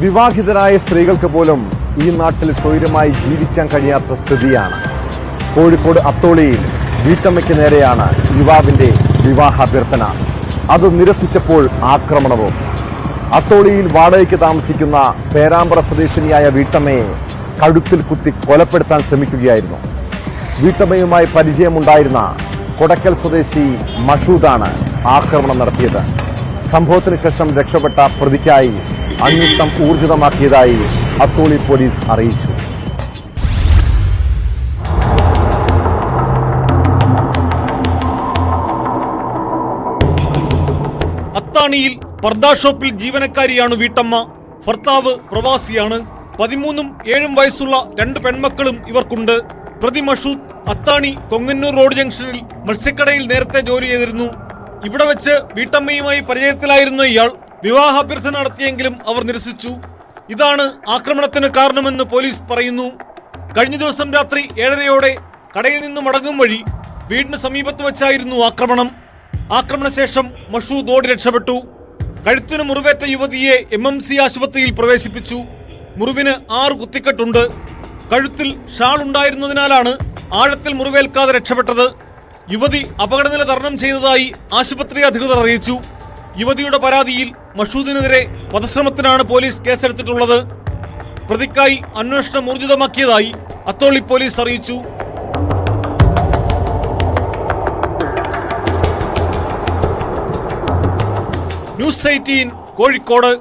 വിവാഹിതരായ സ്ത്രീകൾക്ക് പോലും ഈ നാട്ടിൽ സ്വൈരമായി ജീവിക്കാൻ കഴിയാത്ത സ്ഥിതിയാണ്. കോഴിക്കോട് അത്തോളിയിൽ വീട്ടമ്മയ്ക്ക് നേരെയാണ് യുവാവിന്റെ വിവാഹാഭ്യർത്ഥന. അത് നിരസിച്ചപ്പോൾ ആക്രമണവും. അത്തോളിയിൽ വാടകയ്ക്ക് താമസിക്കുന്ന പേരാമ്പ്ര സ്വദേശിനിയായ വീട്ടമ്മയെ കഴുത്തിൽ കുത്തി കൊലപ്പെടുത്താൻ ശ്രമിക്കുകയായിരുന്നു. വീട്ടമ്മയുമായി പരിചയമുണ്ടായിരുന്ന കൊടക്കൽ സ്വദേശി മഷൂദാണ് ആക്രമണം നടത്തിയത്. സംഭവത്തിന് ശേഷം രക്ഷപ്പെട്ട പ്രതിക്കായി അന്വേഷണം ഊർജിതമാക്കിയതായി അത്തോളി പോലീസ് അറിയിച്ചു. അത്താണിയിൽ പർദാ ഷോപ്പിൽ ജീവനക്കാരിയാണ് വീട്ടമ്മ. ഭർത്താവ് പ്രവാസിയാണ്. 13ഉം 7ഉം വയസ്സുള്ള 2 പെൺമക്കളും ഇവർക്കുണ്ട്. പ്രതി മഷൂദ് അത്താണി കൊങ്ങന്നൂർ റോഡ് ജംഗ്ഷനിൽ മത്സ്യക്കടയിൽ നേരത്തെ ജോലി ചെയ്തിരുന്നു. ഇവിടെ വെച്ച് വീട്ടമ്മയുമായി പരിചയത്തിലായിരുന്ന ഇയാൾ വിവാഹാഭ്യർത്ഥന നടത്തിയെങ്കിലും അവർ നിരസിച്ചു. ഇതാണ് ആക്രമണത്തിന് കാരണമെന്ന് പോലീസ് പറയുന്നു. കഴിഞ്ഞ ദിവസം രാത്രി 7:30യോടെ കടയിൽ നിന്ന് മടങ്ങും വഴി വീടിന് സമീപത്ത് വെച്ചായിരുന്നു ആക്രമണം. ആക്രമണശേഷം മഷൂദ് ഓടി രക്ഷപ്പെട്ടു. കഴുത്തിന് മുറിവേറ്റ യുവതിയെ MMC ആശുപത്രിയിൽ പ്രവേശിപ്പിച്ചു. മുറിവിന് 6 കുത്തിക്കെട്ടുണ്ട്. കഴുത്തിൽ ഷാൾ ഉണ്ടായിരുന്നതിനാലാണ് ആഴത്തിൽ മുറിവേൽക്കാതെ രക്ഷപ്പെട്ടത്. യുവതി അപകടനില തരണം ചെയ്തതായി ആശുപത്രി അധികൃതർ അറിയിച്ചു. യുവതിയുടെ പരാതിയിൽ മഷൂദിനെതിരെ വധശ്രമത്തിനാണ് പോലീസ് കേസെടുത്തിട്ടുള്ളത്. പ്രതിക്കായി അന്വേഷണം ഊർജിതമാക്കിയതായി അത്തോളി പോലീസ് അറിയിച്ചു. ന്യൂസ് 18 കോഴിക്കോട്.